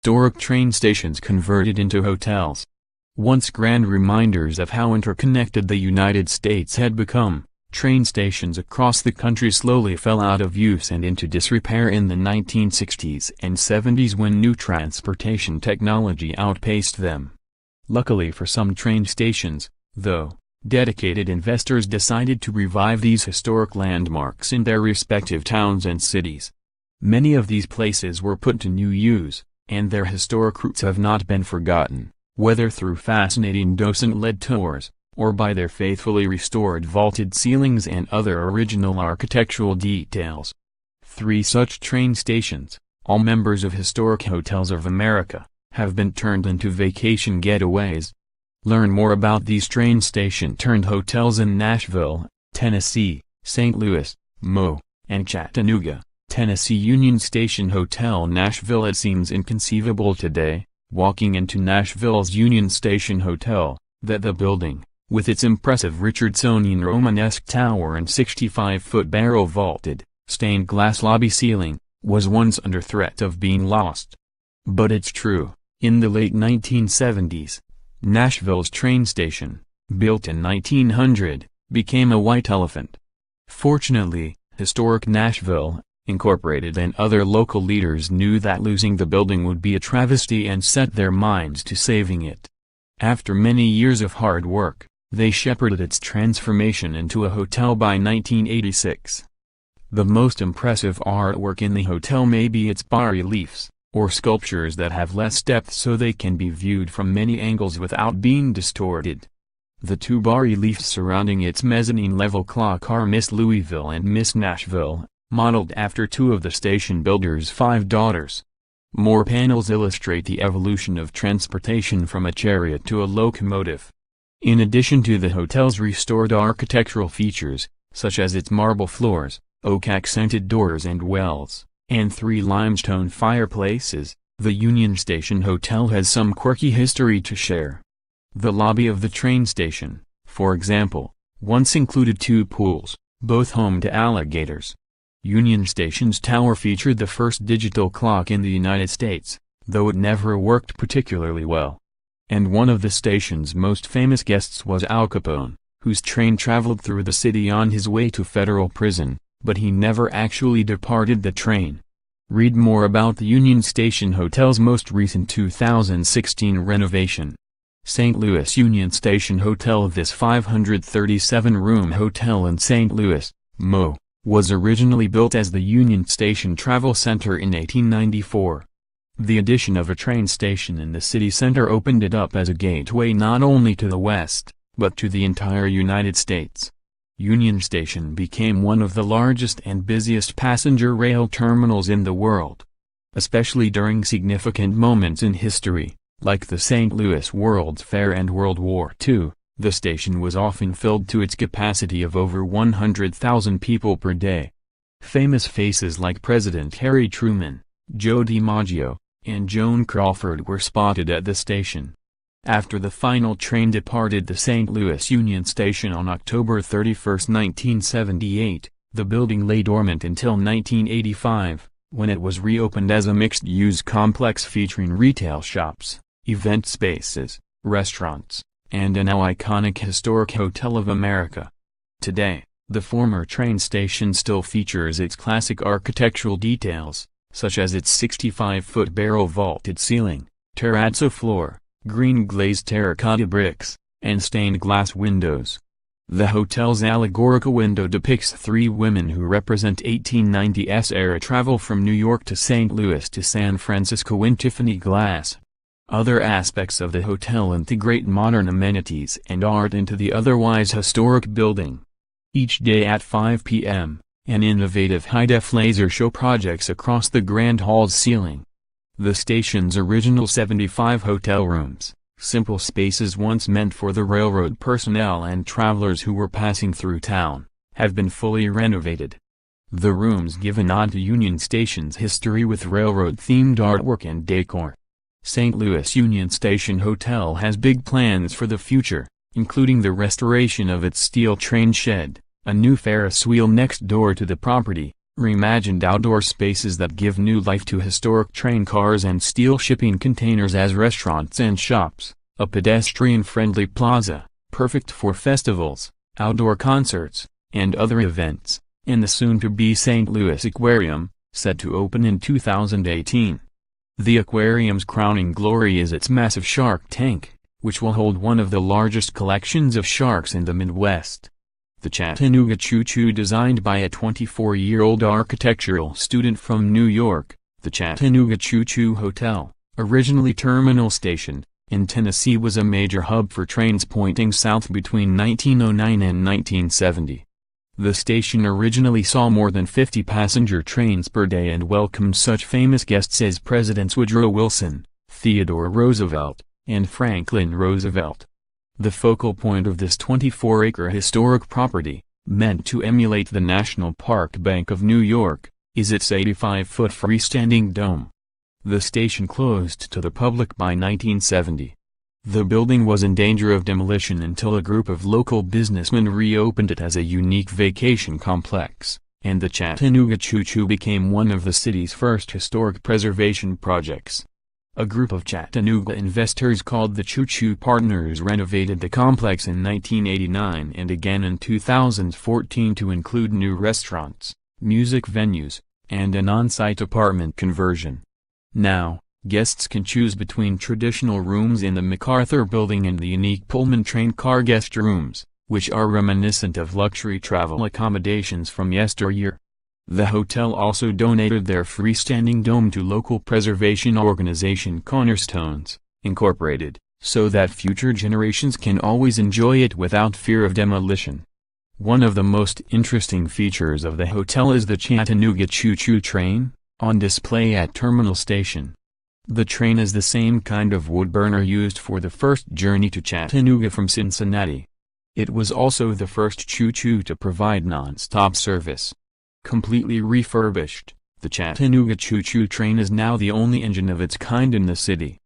historic train stations converted into hotels. Once grand reminders of how interconnected the United States had become, train stations across the country slowly fell out of use and into disrepair in the 1960s and 70s when new transportation technology outpaced them. Luckily for some train stations, though, dedicated investors decided to revive these historic landmarks in their respective towns and cities. Many of these places were put to new use, and their historic roots have not been forgotten, whether through fascinating docent-led tours, or by their faithfully restored vaulted ceilings and other original architectural details. 3 such train stations, all members of Historic Hotels of America, have been turned into vacation getaways. Learn more about these train station-turned hotels in Nashville, Tennessee, St. Louis, Mo, and Chattanooga, Tennessee. Union Station Hotel, Nashville. It seems inconceivable today, walking into Nashville's Union Station Hotel, that the building, with its impressive Richardsonian Romanesque tower and 65-foot barrel-vaulted, stained-glass lobby ceiling, was once under threat of being lost. But it's true. In the late 1970s, Nashville's train station, built in 1900, became a white elephant. Fortunately, Historic Nashville, Incorporated and other local leaders knew that losing the building would be a travesty and set their minds to saving it. After many years of hard work, they shepherded its transformation into a hotel by 1986. The most impressive artwork in the hotel may be its bas-reliefs, or sculptures that have less depth so they can be viewed from many angles without being distorted. The 2 bas-reliefs surrounding its mezzanine-level clock are Miss Louisville and Miss Nashville, modeled after 2 of the station builder's 5 daughters. More panels illustrate the evolution of transportation from a chariot to a locomotive. In addition to the hotel's restored architectural features, such as its marble floors, oak-accented doors and wells, and 3 limestone fireplaces, the Union Station Hotel has some quirky history to share. The lobby of the train station, for example, once included 2 pools, both home to alligators. Union Station's tower featured the first digital clock in the United States, though it never worked particularly well. And one of the station's most famous guests was Al Capone, whose train traveled through the city on his way to federal prison, but he never actually departed the train. Read more about the Union Station Hotel's most recent 2016 renovation. St. Louis Union Station Hotel. This 537-room hotel in St. Louis, Mo, was originally built as the Union Station Travel Center in 1894. The addition of a train station in the city center opened it up as a gateway not only to the West, but to the entire United States. Union Station became one of the largest and busiest passenger rail terminals in the world. Especially during significant moments in history, like the St. Louis World's Fair and World War II, the station was often filled to its capacity of over 100,000 people per day. Famous faces like President Harry Truman, Joe DiMaggio, and Joan Crawford were spotted at the station. After the final train departed the St. Louis Union Station on October 31, 1978, the building lay dormant until 1985, when it was reopened as a mixed-use complex featuring retail shops, event spaces, restaurants, and a now iconic Historic Hotel of America. Today, the former train station still features its classic architectural details, such as its 65-foot barrel-vaulted ceiling, terrazzo floor, green glazed terracotta bricks, and stained glass windows. The hotel's allegorical window depicts 3 women who represent 1890s era travel from New York to St. Louis to San Francisco in Tiffany glass. Other aspects of the hotel integrate modern amenities and art into the otherwise historic building. Each day at 5 p.m., an innovative high-def laser show projects across the Grand Hall's ceiling. The station's original 75 hotel rooms, simple spaces once meant for the railroad personnel and travelers who were passing through town, have been fully renovated. The rooms give a nod to Union Station's history with railroad-themed artwork and decor. St. Louis Union Station Hotel has big plans for the future, including the restoration of its steel train shed, a new Ferris wheel next door to the property, reimagined outdoor spaces that give new life to historic train cars and steel shipping containers as restaurants and shops, a pedestrian-friendly plaza, perfect for festivals, outdoor concerts, and other events, and the soon-to-be St. Louis Aquarium, set to open in 2018. The aquarium's crowning glory is its massive shark tank, which will hold one of the largest collections of sharks in the Midwest. The Chattanooga Choo-Choo, designed by a 24-year-old architectural student from New York, the Chattanooga Choo-Choo Hotel, originally terminal station, in Tennessee, was a major hub for trains pointing south between 1909 and 1970. The station originally saw more than 50 passenger trains per day and welcomed such famous guests as Presidents Woodrow Wilson, Theodore Roosevelt, and Franklin Roosevelt. The focal point of this 24-acre historic property, meant to emulate the National Park Bank of New York, is its 85-foot freestanding dome. The station closed to the public by 1970. The building was in danger of demolition until a group of local businessmen reopened it as a unique vacation complex, and the Chattanooga Choo-Choo became one of the city's first historic preservation projects. A group of Chattanooga investors called the Choo-Choo Partners renovated the complex in 1989 and again in 2014 to include new restaurants, music venues, and an on-site apartment conversion. Now, guests can choose between traditional rooms in the MacArthur Building and the unique Pullman train car guest rooms, which are reminiscent of luxury travel accommodations from yesteryear. The hotel also donated their freestanding dome to local preservation organization Cornerstones, Incorporated, so that future generations can always enjoy it without fear of demolition. One of the most interesting features of the hotel is the Chattanooga Choo-Choo train, on display at Terminal Station. The train is the same kind of wood burner used for the first journey to Chattanooga from Cincinnati. It was also the first choo-choo to provide non-stop service. Completely refurbished, the Chattanooga Choo-Choo train is now the only engine of its kind in the city.